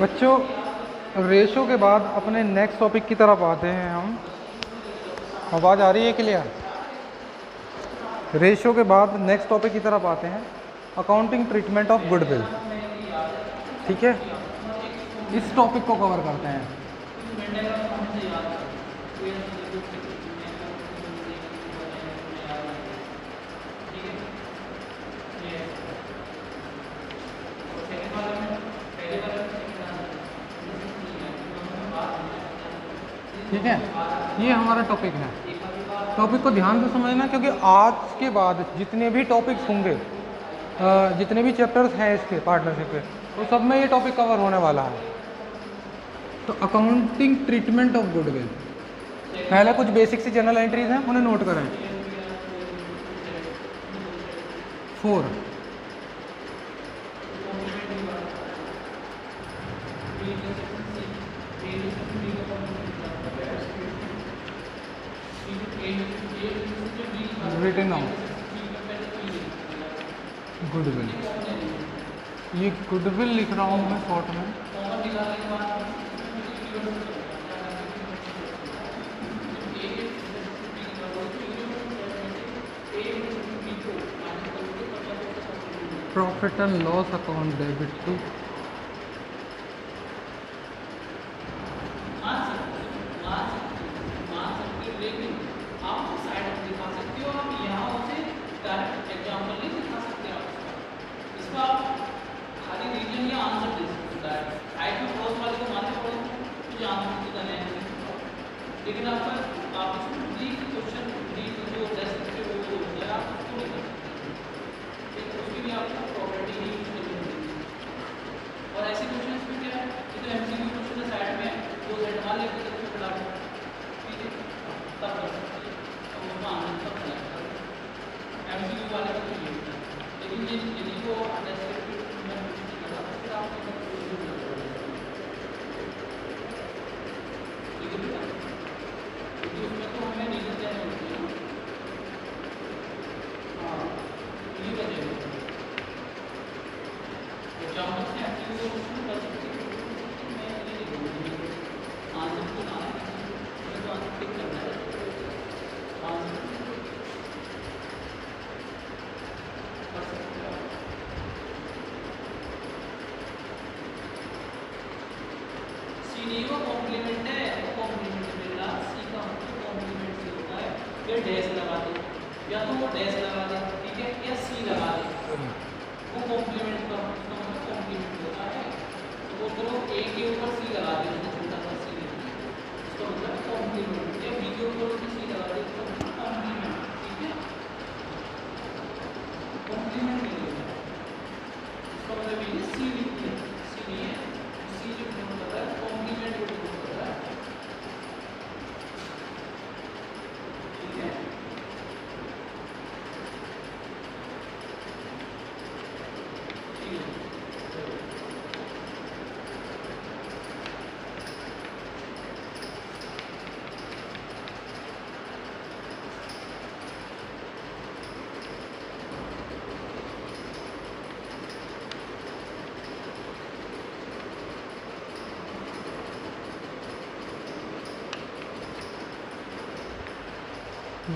बच्चों, रेशो के बाद अपने नेक्स्ट टॉपिक की तरफ आते हैं हम। आवाज़ आ रही है क्लियर? रेशो के बाद नेक्स्ट टॉपिक की तरफ आते हैं, अकाउंटिंग ट्रीटमेंट ऑफ गुडविल। ठीक है, इस टॉपिक को कवर करते हैं। ठीक है, ये हमारा टॉपिक है। टॉपिक को ध्यान से समझना, क्योंकि आज के बाद जितने भी टॉपिक्स होंगे, जितने भी चैप्टर्स हैं इसके पार्टनरशिप के, तो सब में ये टॉपिक कवर होने वाला है। तो अकाउंटिंग ट्रीटमेंट ऑफ गुडविल, पहले कुछ बेसिक सी जनरल एंट्रीज हैं, उन्हें नोट करें। 4 रिटन ऑफ गुडविल। ये गुडविल लिख रहा हूँ मैं शॉर्ट में। Profit and loss account debit to लेकिन आप इसमें ब्रीफ क्वेश्चन ब्रीफ जो टेस्ट के वो होता है आप उसको नहीं कर सकते, उसके लिए आपको प्रॉपर्टी ही यूज करनी होगी। और ऐसे क्वेश्चन में क्या है, ये तो एमसीक्यू क्वेश्चन साइड में है, वो साइड मान लेते हैं तो फिर आप ठीक है तब कर सकते हैं, तो उसका आंसर तब सेलेक्ट करें। एमसीक्यू वाले का तो ये होता है, लेकिन ये यदि वो टेस्ट में फिर आप उसमें तो हमें रीजन देने होते हैं। हाँ, ये वजह है। एग्जाम्पल से एक्चुअली वो शुरू कर सकते हैं। मैं ये देखूँगी आंसर को ना मुझे तो आंसर टिक करना है। आंसर कर सकते हो। सी डी को कॉम्प्लीमेंट है, कॉम्प्लीमेंट मिलना सी का कॉम्प्लीमेंट से होता है। फिर डैश लगा दे, या तो वो डैश लगा दे, ठीक है, या सी लगा दे, वो कॉम्प्लीमेंट का मतलब कॉम्प्लीमेंट होता है। तो वो करो ए के ऊपर सी लगा दे, छोटा सा सी, इसका मतलब कॉम्प्लीमेंट, या बी के ऊपर सी लगा दे, इसका मतलब कॉम्प्लीमेंट, ठीक है, कॉम्प्लीमेंट मिलेगा। इसका मतलब ये सी लिखते हैं, सी नहीं है, सी जो डिनोट कर रहा है कॉम्प्लीमेंट को डिनोट कर रहा है, ठीक है। ठीक है,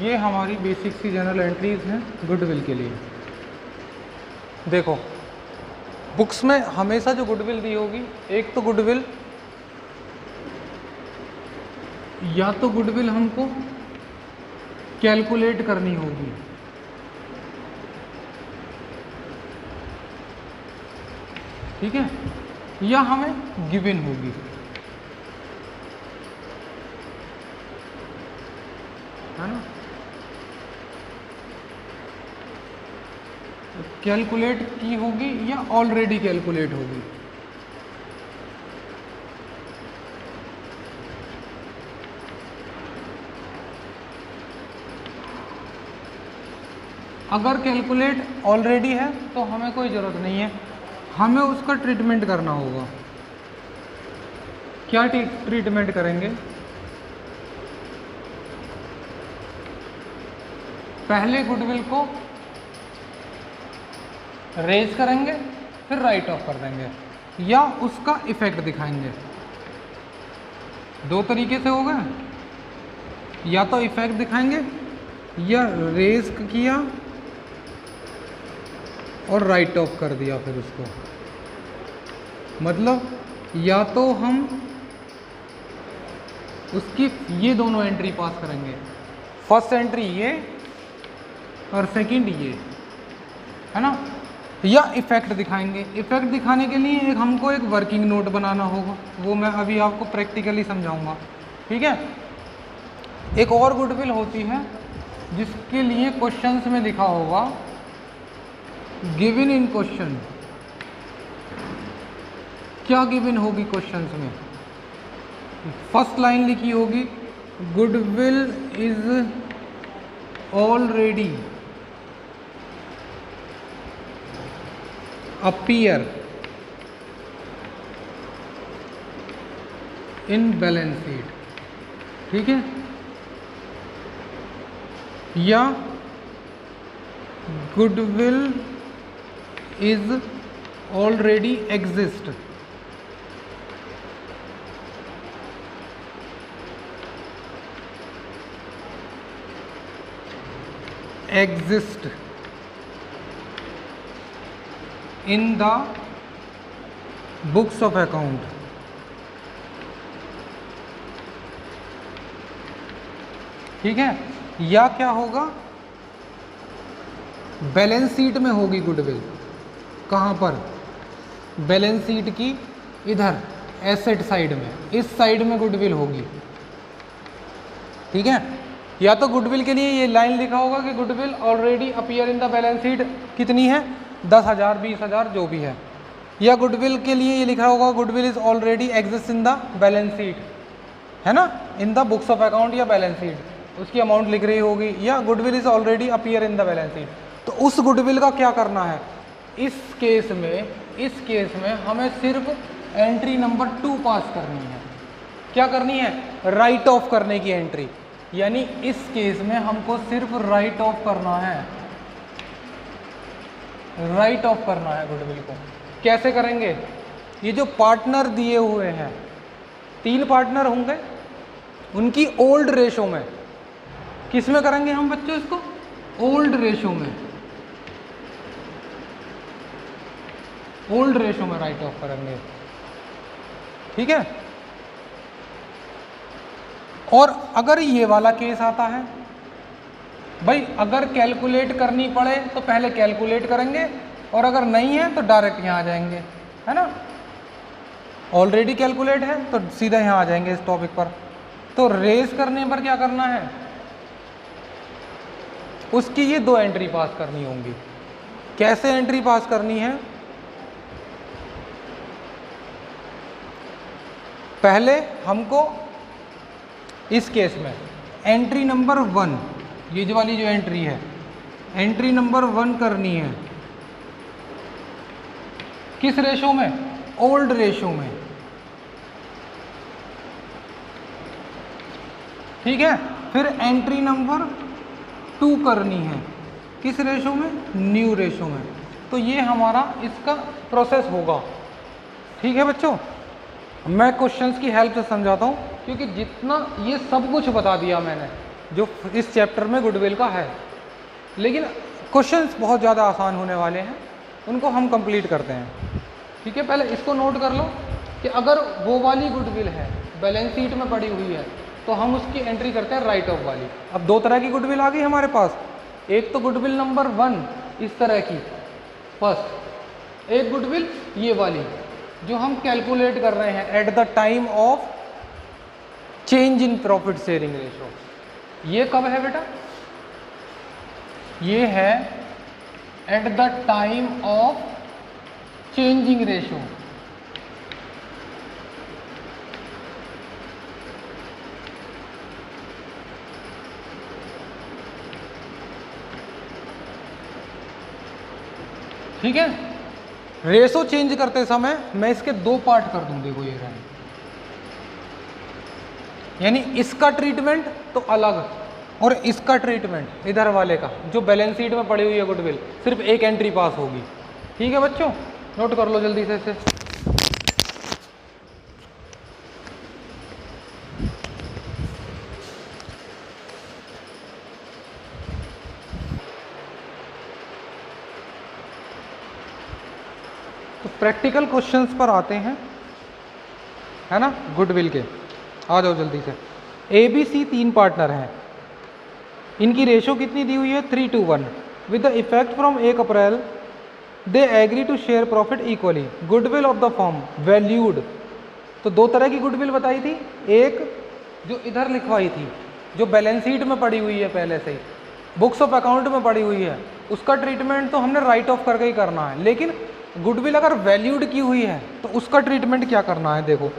ये हमारी बेसिक सी जनरल एंट्रीज हैं गुडविल के लिए। देखो, बुक्स में हमेशा जो गुडविल दी होगी, एक तो गुडविल, या तो गुडविल हमको कैलकुलेट करनी होगी, ठीक है, या हमें गिवन होगी। है ना, कैलकुलेट की होगी या ऑलरेडी कैलकुलेट होगी। अगर कैलकुलेट ऑलरेडी है तो हमें कोई ज़रूरत नहीं है, हमें उसका ट्रीटमेंट करना होगा। क्या ट्रीटमेंट करेंगे? पहले गुडविल को रेज करेंगे, फिर राइट ऑफ कर देंगे। या उसका इफेक्ट दिखाएंगे। दो तरीके से होगा, या तो इफेक्ट दिखाएंगे या रेज किया और राइट ऑफ कर दिया फिर उसको। मतलब या तो हम उसकी ये दोनों एंट्री पास करेंगे, फर्स्ट एंट्री ये और सेकंड ये, है ना, या इफेक्ट दिखाएंगे। इफेक्ट दिखाने के लिए हमको एक वर्किंग नोट बनाना होगा, वो मैं अभी आपको प्रैक्टिकली समझाऊंगा। ठीक है। एक और गुडविल होती है जिसके लिए क्वेश्चंस में लिखा होगा गिवन इन क्वेश्चन। क्या गिवन होगी क्वेश्चंस में? फर्स्ट लाइन लिखी होगी goodwill is already appear in balance sheet. ठीक है। या goodwill is already exist in the books of account. ठीक है। या क्या होगा, बैलेंस शीट में होगी गुडविल। कहाँ पर? बैलेंस शीट की इधर एसेट साइड में, इस साइड में गुडविल होगी। ठीक है। या तो गुडविल के लिए ये लाइन लिखा होगा कि goodwill already appear in the balance sheet, कितनी है, 10,000 20,000 जो भी है। या गुडविल के लिए ये लिखा होगा goodwill is already exist in the balance sheet, है ना, in the books of account या बैलेंस शीट, उसकी अमाउंट लिख रही होगी। या goodwill is already appear in the balance sheet. तो उस गुडविल का क्या करना है? इस केस में हमें सिर्फ एंट्री नंबर 2 पास करनी है। क्या करनी है? राइट ऑफ करने की एंट्री। यानी इस केस में हमको सिर्फ राइट ऑफ करना है, राइट ऑफ करना है गुडविल को। कैसे करेंगे? ये जो पार्टनर दिए हुए हैं, 3 पार्टनर होंगे, उनकी ओल्ड रेशो में, किस में करेंगे हम बच्चों इसको? ओल्ड रेशो में, ओल्ड रेशो में राइट ऑफ करेंगे। ठीक है। और अगर ये वाला केस आता है, भाई अगर कैलकुलेट करनी पड़े तो पहले कैलकुलेट करेंगे, और अगर नहीं है तो डायरेक्ट यहाँ आ जाएंगे, है ना। ऑलरेडी कैलकुलेट है तो सीधा यहाँ आ जाएंगे इस टॉपिक पर। तो रेज करने पर क्या करना है? उसकी ये 2 एंट्री पास करनी होंगी। कैसे एंट्री पास करनी है? पहले हमको इस केस में एंट्री नंबर 1, ये जो वाली जो एंट्री है, एंट्री नंबर 1 करनी है। किस रेशो में? ओल्ड रेशो में। ठीक है। फिर एंट्री नंबर 2 करनी है, किस रेशो में? न्यू रेशो में। तो ये हमारा इसका प्रोसेस होगा। ठीक है बच्चों, मैं क्वेश्चंस की हेल्प से समझाता हूँ, क्योंकि जितना ये सब कुछ बता दिया मैंने जो इस चैप्टर में गुडविल का है, लेकिन क्वेश्चंस बहुत ज़्यादा आसान होने वाले हैं, उनको हम कंप्लीट करते हैं। ठीक है। पहले इसको नोट कर लो कि अगर वो वाली गुडविल है, बैलेंस शीट में पड़ी हुई है, तो हम उसकी एंट्री करते हैं राइट ऑफ वाली। अब 2 तरह की गुडविल आ गई हमारे पास। एक तो गुडविल नंबर 1 इस तरह की फर्स्ट, एक गुडविल ये वाली जो हम कैलकुलेट कर रहे हैं at the time of change in profit sharing ratio. ये कब है बेटा? ये है at the time of changing ratio. ठीक है। रेशो चेंज करते समय मैं इसके 2 पार्ट कर दूं, देखो ये रहे, यानी इसका ट्रीटमेंट तो अलग और इसका ट्रीटमेंट इधर वाले का, जो बैलेंस शीट में पड़ी हुई है गुडविल, सिर्फ एक एंट्री पास होगी। ठीक है बच्चों, नोट कर लो जल्दी से इसे। प्रैक्टिकल क्वेश्चंस पर आते हैं, है ना, गुडविल के। आ जाओ जल्दी से। ABC 3 पार्टनर हैं, इनकी रेशो कितनी दी हुई है 3:1। With the effect from 1 April they agree to share profit equally. Goodwill of the firm valued. तो दो तरह की गुडविल बताई थी, एक जो इधर लिखवाई थी, जो बैलेंस शीट में पड़ी हुई है पहले से ही, बुक्स ऑफ अकाउंट में पड़ी हुई है, उसका ट्रीटमेंट तो हमने राइट ऑफ करके ही करना है। लेकिन गुडविल अगर वैल्यूड की हुई है तो उसका ट्रीटमेंट क्या करना है, देखो।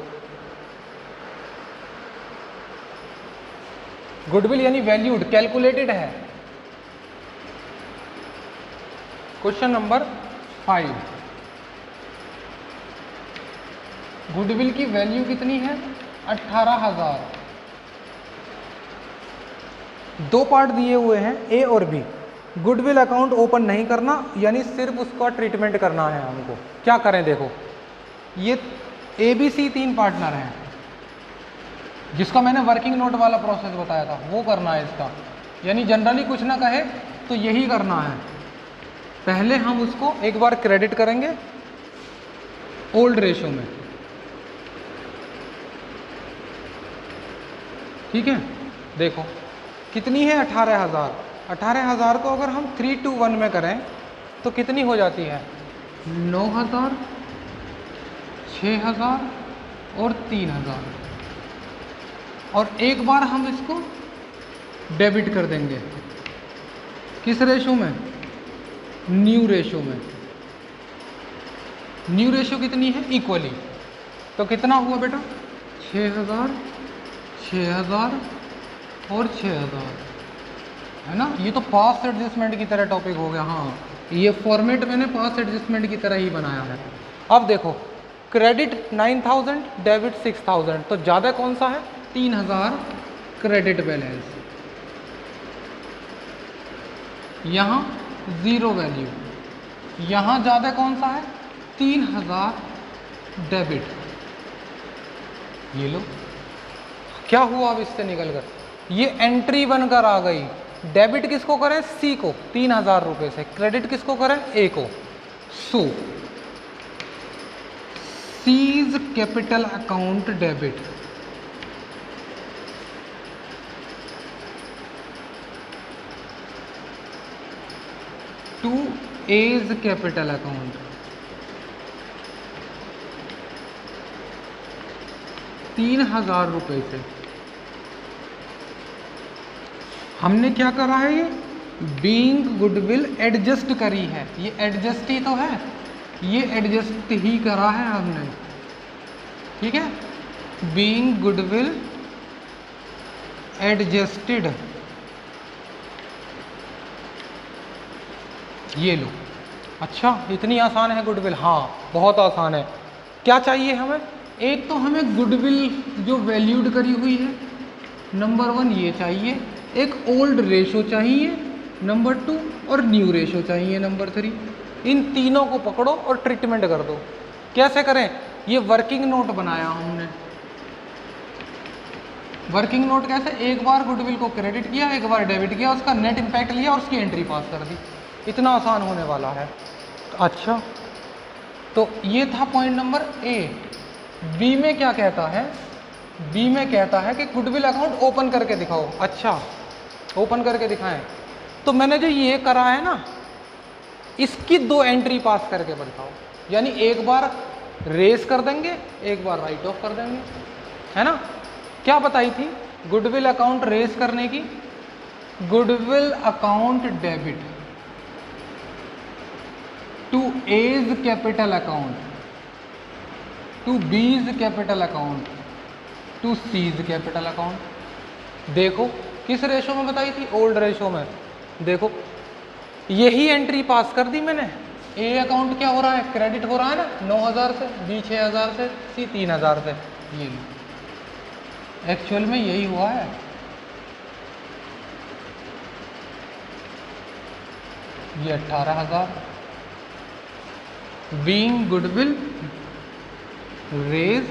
गुडविल यानी वैल्यूड, कैलकुलेटेड है। क्वेश्चन नंबर 5, गुडविल की वैल्यू कितनी है 18,000। दो पार्ट दिए हुए हैं ए और बी। गुडविल अकाउंट ओपन नहीं करना, यानी सिर्फ उसका ट्रीटमेंट करना है हमको। क्या करें, देखो ये ABC 3 पार्टनर हैं, जिसका मैंने वर्किंग नोट वाला प्रोसेस बताया था वो करना है इसका। यानी जनरली कुछ ना कहे तो यही करना है। पहले हम उसको एक बार क्रेडिट करेंगे ओल्ड रेशो में, ठीक है। देखो कितनी है 18,000। 18,000 को अगर हम 3:1 में करें तो कितनी हो जाती है 9,000, 6,000 और 3,000। और एक बार हम इसको डेबिट कर देंगे, किस रेशो में, न्यू रेशो में। न्यू रेशो कितनी है इक्वली, तो कितना हुआ बेटा 6,000, 6,000 और 6,000, है ना। ये तो पास्ट एडजस्टमेंट की तरह टॉपिक हो गया। हाँ, ये फॉर्मेट मैंने पास्ट एडजस्टमेंट की तरह ही बनाया है। अब देखो क्रेडिट 9,000, डेबिट 6,000, तो ज़्यादा कौन सा है 3,000 क्रेडिट बैलेंस। यहाँ ज़ीरो वैल्यू, यहाँ ज़्यादा कौन सा है 3,000 डेबिट। ये लो क्या हुआ, अब इससे निकल कर ये एंट्री बनकर आ गई। डेबिट किसको करें, सी को 3,000 रुपये से, क्रेडिट किसको करें, ए को। So C's capital account debit. To A's capital account. 3,000 रुपये से हमने क्या करा है, ये बीइंग गुडविल एडजस्ट करी है। ये एडजस्ट ही तो है, ये एडजस्ट ही करा है हमने, ठीक है। बीइंग गुडविल एडजस्टेड, ये लो। अच्छा इतनी आसान है गुडविल, हाँ बहुत आसान है। क्या चाहिए हमें, एक तो हमें गुडविल जो वैल्यूड करी हुई है नंबर 1 ये चाहिए, एक ओल्ड रेशो चाहिए नंबर 2 और न्यू रेशो चाहिए नंबर 3। इन तीनों को पकड़ो और ट्रीटमेंट कर दो। कैसे करें, ये वर्किंग नोट बनाया हमने। वर्किंग नोट कैसे, एक बार गुडविल को क्रेडिट किया, एक बार डेबिट किया, उसका नेट इम्पैक्ट लिया और उसकी एंट्री पास कर दी। इतना आसान होने वाला है। अच्छा तो ये था पॉइंट नंबर ए। बी में क्या कहता है, बी में कहता है कि गुडविल अकाउंट ओपन करके दिखाओ। अच्छा ओपन करके दिखाएं, तो मैंने जो ये करा है ना, इसकी 2 एंट्री पास करके दिखाओ। यानी एक बार रेस कर देंगे, एक बार राइट ऑफ कर देंगे, है ना। क्या बताई थी गुडविल अकाउंट रेस करने की, goodwill account debit to A's capital account, to B's capital account, to C's capital account. देखो किस रेशो में बताई थी, ओल्ड रेशो में। देखो यही एंट्री पास कर दी मैंने। ए अकाउंट क्या हो रहा है, क्रेडिट हो रहा है ना 9,000 से, बी 6,000 से, सी 3,000 से। ये एक्चुअल में यही हुआ है। ये 18,000 बीइंग गुडविल रेज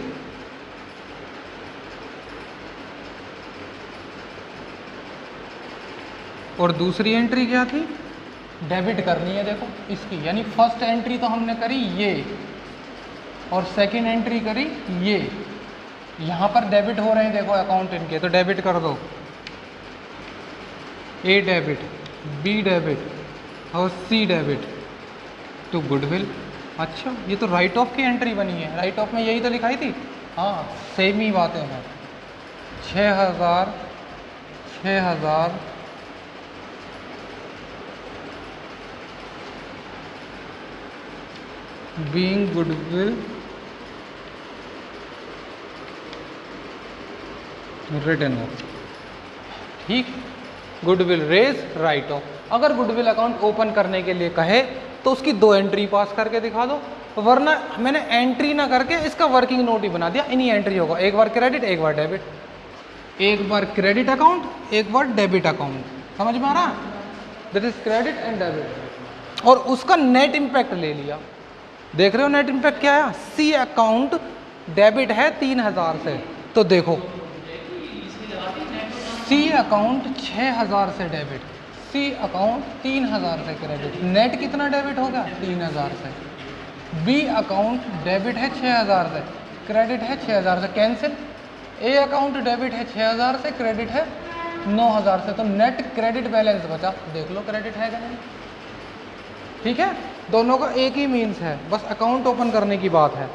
और दूसरी एंट्री क्या थी, डेबिट करनी है। देखो इसकी, यानी फर्स्ट एंट्री तो हमने करी ये और सेकंड एंट्री करी ये, यहाँ पर डेबिट हो रहे हैं देखो अकाउंट इनके, तो डेबिट कर दो, ए डेबिट, बी डेबिट और सी डेबिट टू गुडविल। अच्छा ये तो राइट ऑफ की एंट्री बनी है, राइट ऑफ में यही तो लिखाई थी। हाँ सेम ही बातें हैं। 6,000 बीइंग गुडविल रिटर्न ऑफ, ठीक। गुडविल रेज राइट ऑफ, अगर गुडविल अकाउंट ओपन करने के लिए कहे तो उसकी 2 एंट्री पास करके दिखा दो, वरना मैंने एंट्री ना करके इसका वर्किंग नोट ही बना दिया, इन्हीं एंट्री होगा, एक बार क्रेडिट एक बार डेबिट, एक बार क्रेडिट अकाउंट एक बार डेबिट अकाउंट, समझ में आ रहा? That is credit and debit. और उसका नेट इम्पैक्ट ले लिया, देख रहे हो नेट इम्पैक्ट क्या है? सी अकाउंट डेबिट है 3,000 से, तो देखो सी अकाउंट 6,000 से डेबिट, सी अकाउंट 3,000 से क्रेडिट, नेट कितना डेबिट होगा? 3,000 से। बी अकाउंट डेबिट है 6,000 से, क्रेडिट है 6,000 से, कैंसिल। ए अकाउंट डेबिट है 6,000 से, क्रेडिट है 9,000 से, तो नेट क्रेडिट बैलेंस बचा, देख लो क्रेडिट है क्या नहीं। ठीक है, दोनों का एक ही मीन्स है, बस अकाउंट ओपन करने की बात है।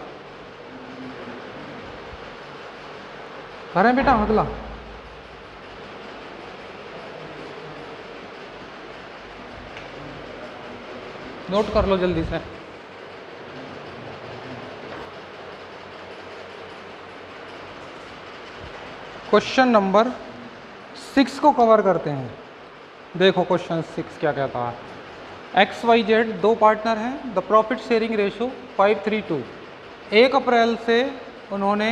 करें बेटा अगला, नोट कर लो जल्दी से। क्वेश्चन नंबर 6 को कवर करते हैं। देखो क्वेश्चन 6 क्या कहता है। XYZ 2 पार्टनर हैं, द प्रॉफिट शेयरिंग रेशो 5:3:2। 1 अप्रैल से उन्होंने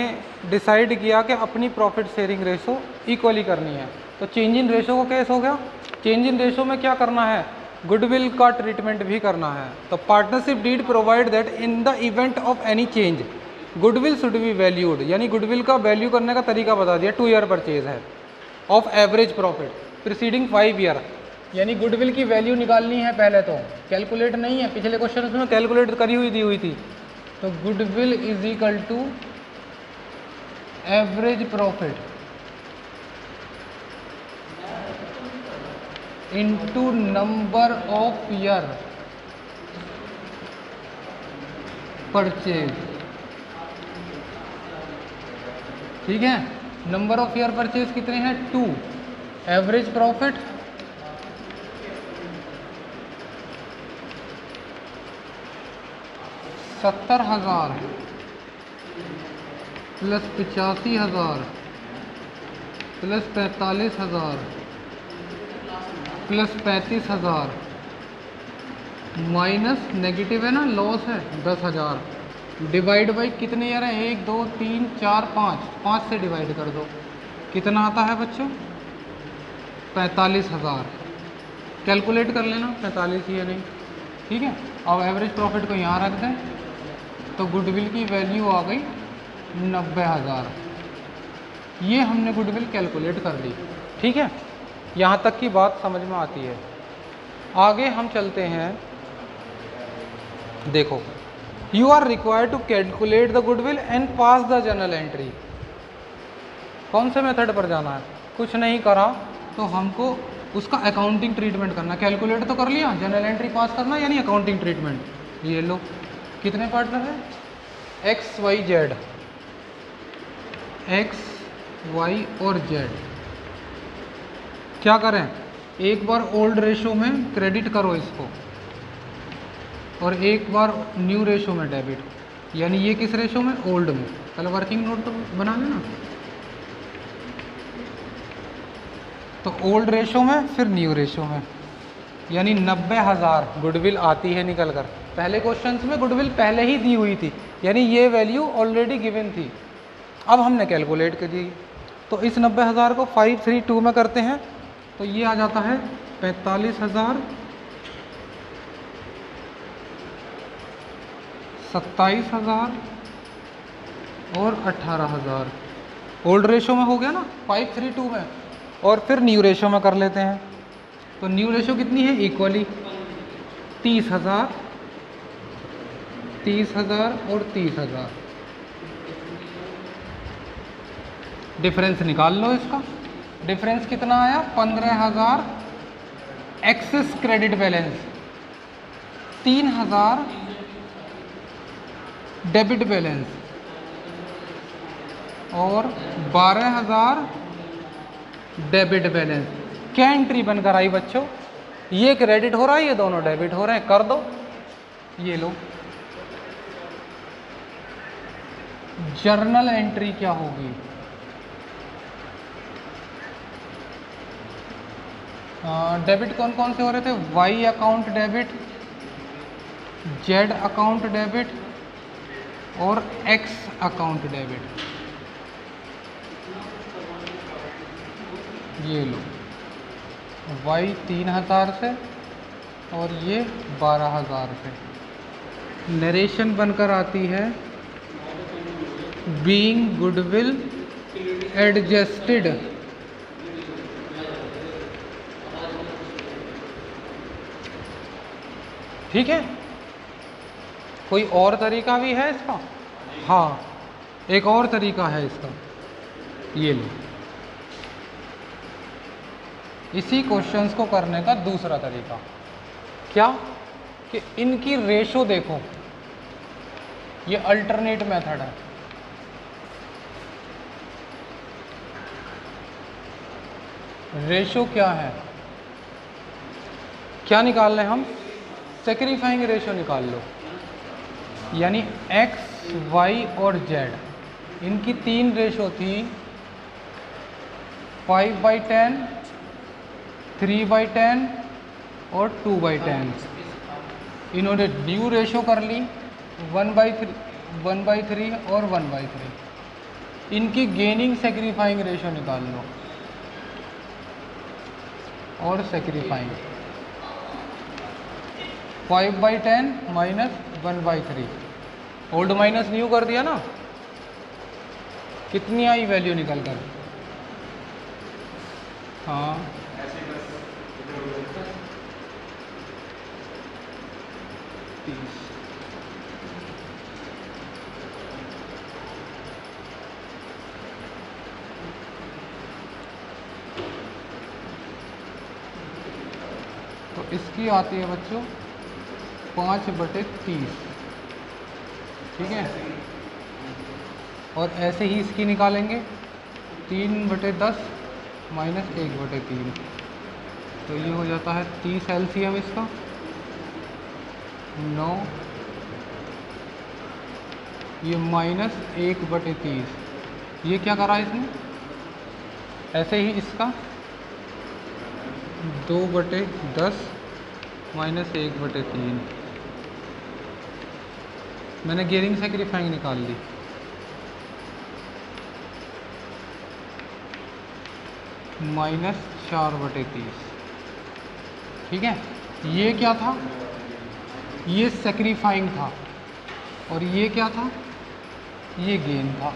डिसाइड किया कि अपनी प्रॉफिट शेयरिंग रेशो इक्वली करनी है, तो चेंज इन रेशो को केस हो गया। चेंज इन रेशो में क्या करना है? गुडविल का ट्रीटमेंट भी करना है। तो partnership deed provide that in the event of any change goodwill should be valued, यानी गुडविल का वैल्यू करने का तरीका बता दिया। 2 ईयर परचेज है of average profit preceding 5 year, यानी गुडविल की वैल्यू निकालनी है पहले, तो कैलकुलेट नहीं है, पिछले क्वेश्चन में कैलकुलेट करी हुई दी हुई थी। तो goodwill is equal to average profit into number of year purchase. ठीक है, नंबर ऑफ ईयर परचेज कितने हैं? 2। Average profit $70,000 plus 85,000 plus 45,000 plus 35,000 minus negative है ना, लॉस है 10,000 डिवाइड बाई कितने ईयर है? 1 2 3 4 5 से डिवाइड कर दो, कितना आता है बच्चों? 45,000। कैलकुलेट कर लेना 45 या नहीं। ठीक है, अब एवरेज प्रॉफिट को यहाँ रख दें, तो गुडविल की वैल्यू आ गई 90,000। ये हमने गुडविल कैलकुलेट कर ली। ठीक है, यहाँ तक की बात समझ में आती है। आगे हम चलते हैं। देखो, you are required to calculate the goodwill and pass the journal entry. कौन से मेथड पर जाना है? कुछ नहीं करा तो हमको उसका अकाउंटिंग ट्रीटमेंट करना। कैलकुलेट तो कर लिया, जनरल एंट्री पास करना यानी अकाउंटिंग ट्रीटमेंट। ये लो, कितने पार्टनर हैं? XYZ, X Y और Z। क्या करें? एक बार ओल्ड रेशो में क्रेडिट करो इसको, और एक बार न्यू रेशो में डेबिट, यानी ये किस रेशो में? ओल्ड में। पहले वर्किंग नोट तो बना लेना, तो ओल्ड रेशो में फिर न्यू रेशो में, यानी 90,000 गुडविल आती है निकल कर। पहले क्वेश्चंस में गुडविल पहले ही दी हुई थी, यानी ये वैल्यू ऑलरेडी गिवन थी, अब हमने कैलकुलेट कर दी। तो इस 90,000 को 532 में करते हैं, तो ये आ जाता है 45,000, 27,000 और 18,000। ओल्ड रेशो में हो गया ना 532 में, और फिर न्यू रेशो में कर लेते हैं। तो न्यू रेशो कितनी है? इक्वली 30,000 30,000 और 30,000, डिफरेंस निकाल लो इसका। डिफरेंस कितना आया? 15,000 excess credit balance, 3,000 debit balance और 12,000 डेबिट बैलेंस। क्या एंट्री बनकर आई बच्चों? ये क्रेडिट हो रहा है, ये दोनों डेबिट हो रहे हैं, कर दो। ये लो, जर्नल एंट्री क्या होगी? डेबिट कौन कौन से हो रहे थे? Y account debit, Z account debit और एक्स अकाउंट डेबिट। ये लो, वाई 3,000 से और ये 12,000 से। नरेशन बनकर आती है बीइंग गुडविल एडजस्टेड। ठीक है, कोई और तरीका भी है इसका? हाँ, एक और तरीका है इसका, ये लो। इसी क्वेश्चंस को करने का दूसरा तरीका क्या कि इनकी रेशो देखो, ये अल्टरनेट मेथड है। रेशो क्या है? क्या निकाल रहे हैं हम? सेक्रीफाइंग रेशो निकाल लो, यानी x, y और z, इनकी 3 रेशो थी, 5/10, 3/10 और 2/10। इन्होंने न्यू रेशो कर ली 1/3 और 1/3। इनकी गेनिंग सेक्रीफाइंग रेशो निकाल लो और सेक्रीफाइंग 5/10 माइनस 1/3, ओल्ड माइनस न्यू कर दिया ना, कितनी आई वैल्यू निकल कर? हाँ, तो इसकी आती है बच्चों 5/30। ठीक है, और ऐसे ही इसकी निकालेंगे 3/10 माइनस 1/3, तो ये हो जाता है 30 एलसीएम इसका 9, ये माइनस 1/30। ये क्या करा इसने? ऐसे ही इसका 2/10 माइनस 1/3। मैंने गेनिंग सेक्रीफाइंग निकाल ली, माइनस 4/30। ठीक है, ये क्या था? ये सेक्रीफाइंग था, और ये क्या था? ये गेन था,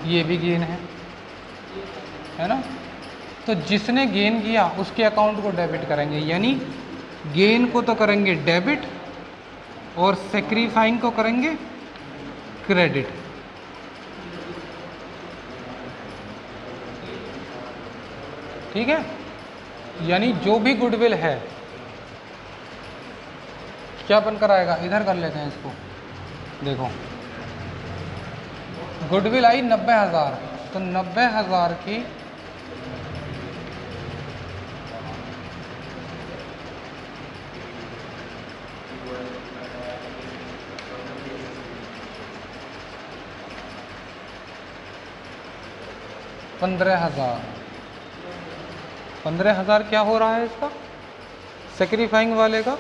ये भी गेन है ना? तो जिसने गेन किया उसके अकाउंट को डेबिट करेंगे, यानी गेन को तो करेंगे डेबिट और सेक्रीफाइंग को करेंगे क्रेडिट। ठीक है, यानी जो भी गुडविल है क्या बनकर आएगा? इधर कर लेते हैं इसको, देखो गुडविल आई 90,000, तो 90,000 की 15,000 क्या हो रहा है इसका? सेक्रीफाइंग वाले का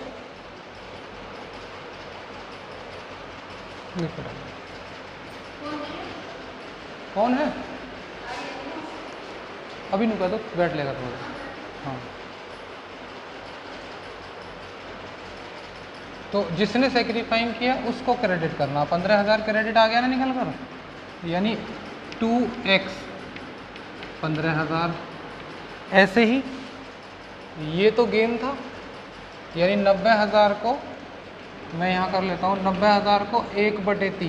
कौन है? अभी नहीं कह दो, बैठ लेगा थोड़ा। हाँ, तो जिसने सेक्रीफाइंग किया उसको क्रेडिट करना। 15,000 क्रेडिट आ गया ना निकल कर, यानी 2x 15,000। ऐसे ही ये तो गेन था, यानी 90,000 को मैं यहाँ कर लेता हूँ 90,000 को 1/30,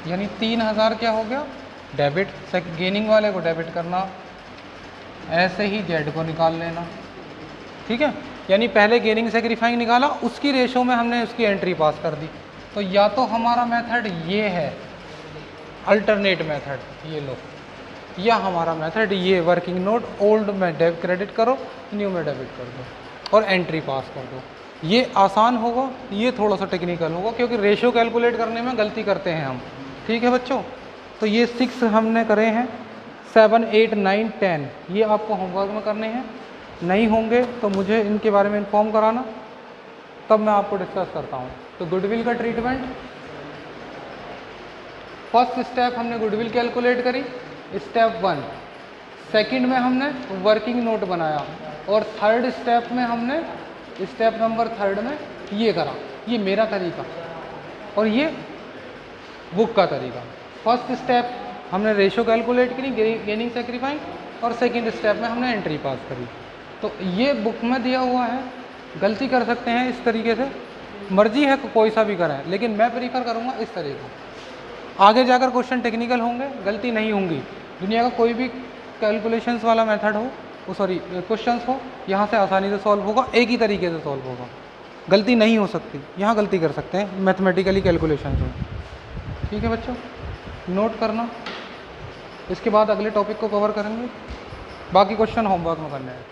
यानी 3,000 क्या हो गया डेबिट। गेनिंग वाले को डेबिट करना, ऐसे ही जेड को निकाल लेना, ठीक है। यानी पहले गेनिंग सेक्रीफाइंग निकाला, उसकी रेशो में हमने उसकी एंट्री पास कर दी। तो या तो हमारा मेथड ये है अल्टरनेट मेथड, ये लो, या हमारा मेथड ये वर्किंग नोट ओल्ड में क्रेडिट करो, न्यू में डेबिट कर दो और एंट्री पास कर दो। ये आसान होगा, ये थोड़ा सा टेक्निकल होगा क्योंकि रेशो कैलकुलेट करने में गलती करते हैं हम, ठीक है बच्चों। तो ये 6 हमने करे हैं, 7, 8, 9, 10 ये आपको होमवर्क में करने हैं। नहीं होंगे तो मुझे इनके बारे में इन्फॉर्म कराना, तब मैं आपको डिस्कस करता हूँ। तो गुडविल का ट्रीटमेंट, फर्स्ट स्टेप हमने गुडविल कैलकुलेट करी, स्टेप 1। सेकंड में हमने वर्किंग नोट बनाया, और थर्ड स्टेप में हमने स्टेप नंबर 3 में ये करा। ये मेरा तरीका और ये बुक का तरीका। फर्स्ट स्टेप हमने रेशो कैलकुलेट करी, गेनिंग सेक्रीफाइंग, और सेकंड स्टेप में हमने एंट्री पास करी। तो ये बुक में दिया हुआ है, गलती कर सकते हैं इस तरीके से, मर्जी है कोई सा भी करें, लेकिन मैं प्रीफर करूँगा इस तरीके। आगे जाकर क्वेश्चन टेक्निकल होंगे, गलती नहीं होंगी। दुनिया का कोई भी कैलकुलेशंस वाला मेथड हो, क्वेश्चंस हो, यहाँ से आसानी से सॉल्व होगा, एक ही तरीके से सॉल्व होगा, गलती नहीं हो सकती। यहाँ गलती कर सकते हैं मैथमेटिकली कैलकुलेशंस में, ठीक है बच्चों, नोट करना। इसके बाद अगले टॉपिक को कवर करेंगे, बाकी क्वेश्चन होमवर्क में करने हैं।